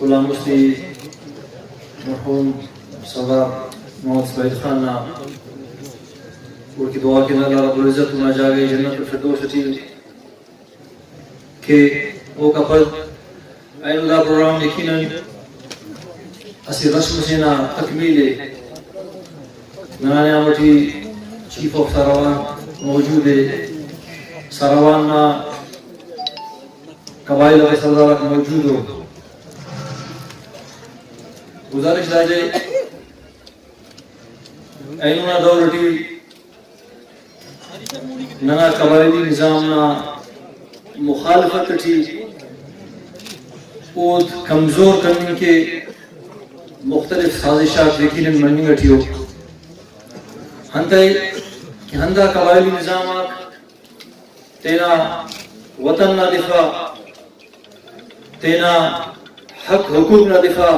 غلام مفتی مرحوم سردار محمد سعید خان نا اور کی دعا کے اللہ رب العزت نہ جاگے جنت الفردوس اچھی کہ وہ کپل این اللہ پروگرام یقیناً اسی رسم سے نہ تکمیل ہے نانے آمٹی چیف آف ساروان موجود ہے ساروان نا قبائل کے سردار موجود ہو گزارش راجے اینونا دولتی ننا قبائلی نظام نا مخالفت تھی اور کمزور کرنے کے مختلف سازشات یقیناً مننی گٹھی ہو ہندہ قبائلی نظامات تینا وطن نا دفاع تینا حق حقوق نا دفاع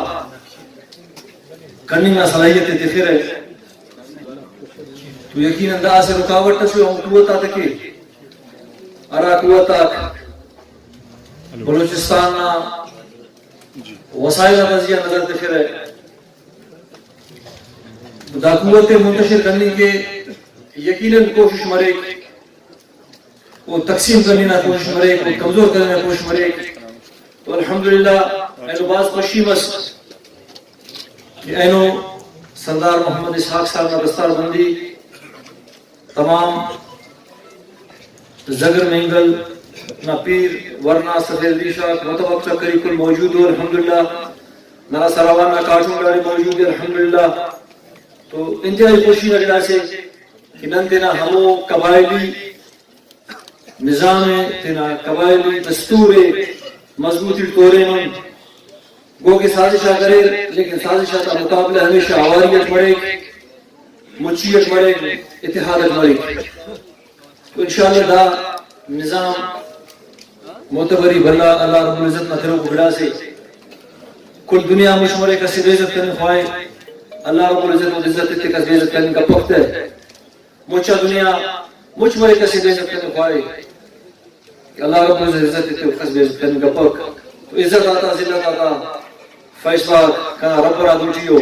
کرنے نا صلاحیت دفر ہے تو یقیناً دا سے رکاوٹ تشوی ہم قوت آتکی ارا قوت آک بلوچستان نا وسائل وزیہ نظر دفر ہے دا قوت منتشر کرنے کے یقیناً کوشش مرے وہ تقسیم کرنے نا کوشش مرے وہ کمزور کرنے نا کوشش مرے تو الحمدللہ اینو باز خوشی بس اینو سردار محمد اسحاق صاحب نا دستار بندی تمام زگر مینگل نا پیر ورنہ سفید دیشا متوقع کری کل موجود ہو الحمدللہ نا سراوان نا کارٹون گاڑی موجود ہے الحمدللہ تو انتہائی خوشی لگنا سے کہ نن تینا ہمو قبائلی نظام ہے تینا قبائلی دستور ہے مضبوطی طورے من گو کے سازشہ کرے لیکن سازشہ کا مقابلہ ہمیشہ آواریت مرے مچیت مرے اتحادت مرے تو انشاءاللہ دا نظام معتبری بھلا اللہ رب العزت نہ کرو بڑا سے کل دنیا مشمرے کا سب عزت کرنے خواہے اللہ رب العزت و عزت اتکا سب عزت کرنے کا پخت ہے مچا دنیا مشمرے کا سب عزت کرنے خواہے اللہ رب العزت اتکا سب عزت کرنے کا پخت تو عزت آتا ذلت آتا فیصلہ کہا رب را دوٹی ہو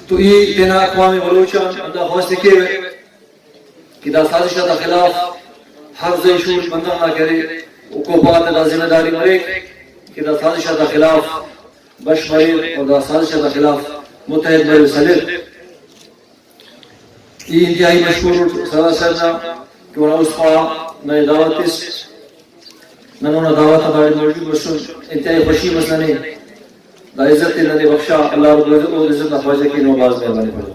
تو یہ تینا اقوام بلوچان اللہ خواست کے کہ دا سازشہ دا خلاف حق زی شور بندہ نہ کرے کو بات دا ذمہ داری مرے کہ دا سازشہ دا خلاف بش مرے اور دا سازشہ دا خلاف متحد مرے سلر یہ انتہائی مشکور سردار صاحب کہ وہ اس خواہ نئے دعوت اس ننونا دعوت ہمارے موجود بسن انتہائی خوشی مسئلہ دا عزت نہ بخشا اللہ رب العزت و عزت نہ خواجہ کی نواز میں ہمارے پڑھو